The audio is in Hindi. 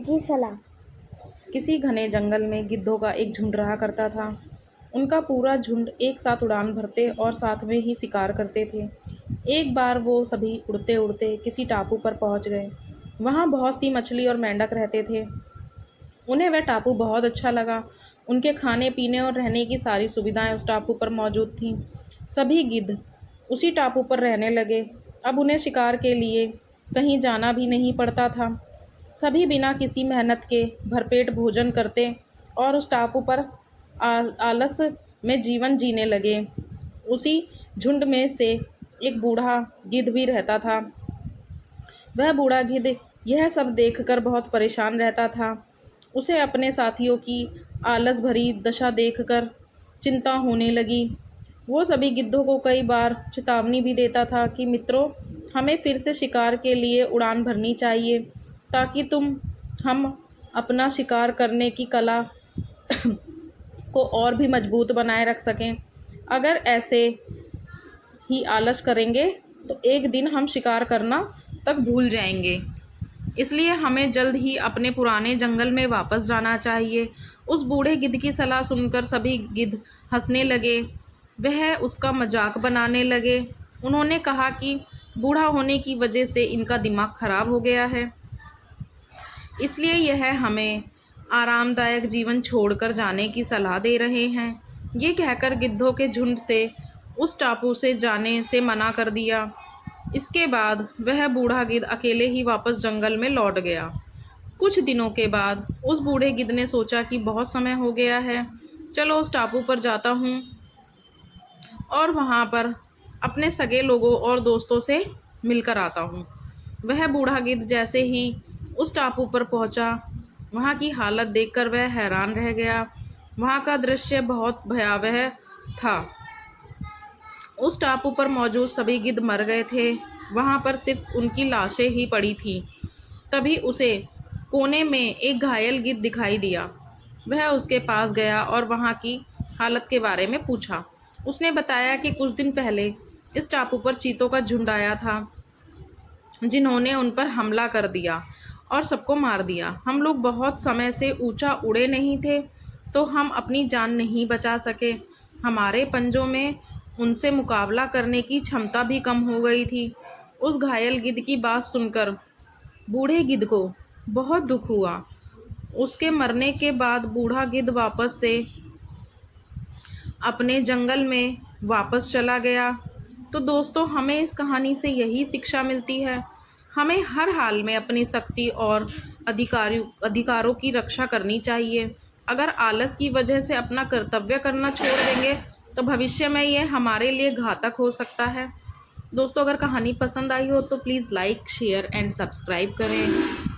की सलाह। किसी घने जंगल में गिद्धों का एक झुंड रहा करता था। उनका पूरा झुंड एक साथ उड़ान भरते और साथ में ही शिकार करते थे। एक बार वो सभी उड़ते उड़ते किसी टापू पर पहुंच गए। वहां बहुत सी मछली और मेंढक रहते थे। उन्हें वह टापू बहुत अच्छा लगा। उनके खाने पीने और रहने की सारी सुविधाएं उस टापू पर मौजूद थीं। सभी गिद्ध उसी टापू पर रहने लगे। अब उन्हें शिकार के लिए कहीं जाना भी नहीं पड़ता था। सभी बिना किसी मेहनत के भरपेट भोजन करते और उस टापू पर आलस में जीवन जीने लगे। उसी झुंड में से एक बूढ़ा गिद्ध भी रहता था। वह बूढ़ा गिद्ध यह सब देखकर बहुत परेशान रहता था। उसे अपने साथियों की आलस भरी दशा देखकर चिंता होने लगी। वो सभी गिद्धों को कई बार चेतावनी भी देता था कि मित्रों, हमें फिर से शिकार के लिए उड़ान भरनी चाहिए ताकि हम अपना शिकार करने की कला को और भी मजबूत बनाए रख सकें। अगर ऐसे ही आलस करेंगे तो एक दिन हम शिकार करना तक भूल जाएंगे। इसलिए हमें जल्द ही अपने पुराने जंगल में वापस जाना चाहिए। उस बूढ़े गिद्ध की सलाह सुनकर सभी गिद्ध हंसने लगे। वह उसका मजाक बनाने लगे। उन्होंने कहा कि बूढ़ा होने की वजह से इनका दिमाग खराब हो गया है, इसलिए यह हमें आरामदायक जीवन छोड़कर जाने की सलाह दे रहे हैं। ये कहकर गिद्धों के झुंड से उस टापू से जाने से मना कर दिया। इसके बाद वह बूढ़ा गिद्ध अकेले ही वापस जंगल में लौट गया। कुछ दिनों के बाद उस बूढ़े गिद्ध ने सोचा कि बहुत समय हो गया है, चलो उस टापू पर जाता हूँ और वहाँ पर अपने सगे लोगों और दोस्तों से मिलकर आता हूँ। वह बूढ़ा गिद्ध जैसे ही उस टापू पर पहुँचा, वहाँ की हालत देखकर वह हैरान रह गया। वहाँ का दृश्य बहुत भयावह था। उस टापू पर मौजूद सभी गिद्ध मर गए थे। वहाँ पर सिर्फ उनकी लाशें ही पड़ी थीं। तभी उसे कोने में एक घायल गिद्ध दिखाई दिया। वह उसके पास गया और वहाँ की हालत के बारे में पूछा। उसने बताया कि कुछ दिन पहले इस टापू पर चीतों का झुंड आया था, जिन्होंने उन पर हमला कर दिया और सबको मार दिया। हम लोग बहुत समय से ऊंचा उड़े नहीं थे, तो हम अपनी जान नहीं बचा सके। हमारे पंजों में उनसे मुकाबला करने की क्षमता भी कम हो गई थी। उस घायल गिद्ध की बात सुनकर बूढ़े गिद्ध को बहुत दुख हुआ। उसके मरने के बाद बूढ़ा गिद्ध वापस से अपने जंगल में वापस चला गया। तो दोस्तों, हमें इस कहानी से यही शिक्षा मिलती है, हमें हर हाल में अपनी शक्ति और अधिकारों की रक्षा करनी चाहिए। अगर आलस की वजह से अपना कर्तव्य करना छोड़ देंगे तो भविष्य में ये हमारे लिए घातक हो सकता है। दोस्तों, अगर कहानी पसंद आई हो तो please like, share and subscribe करें।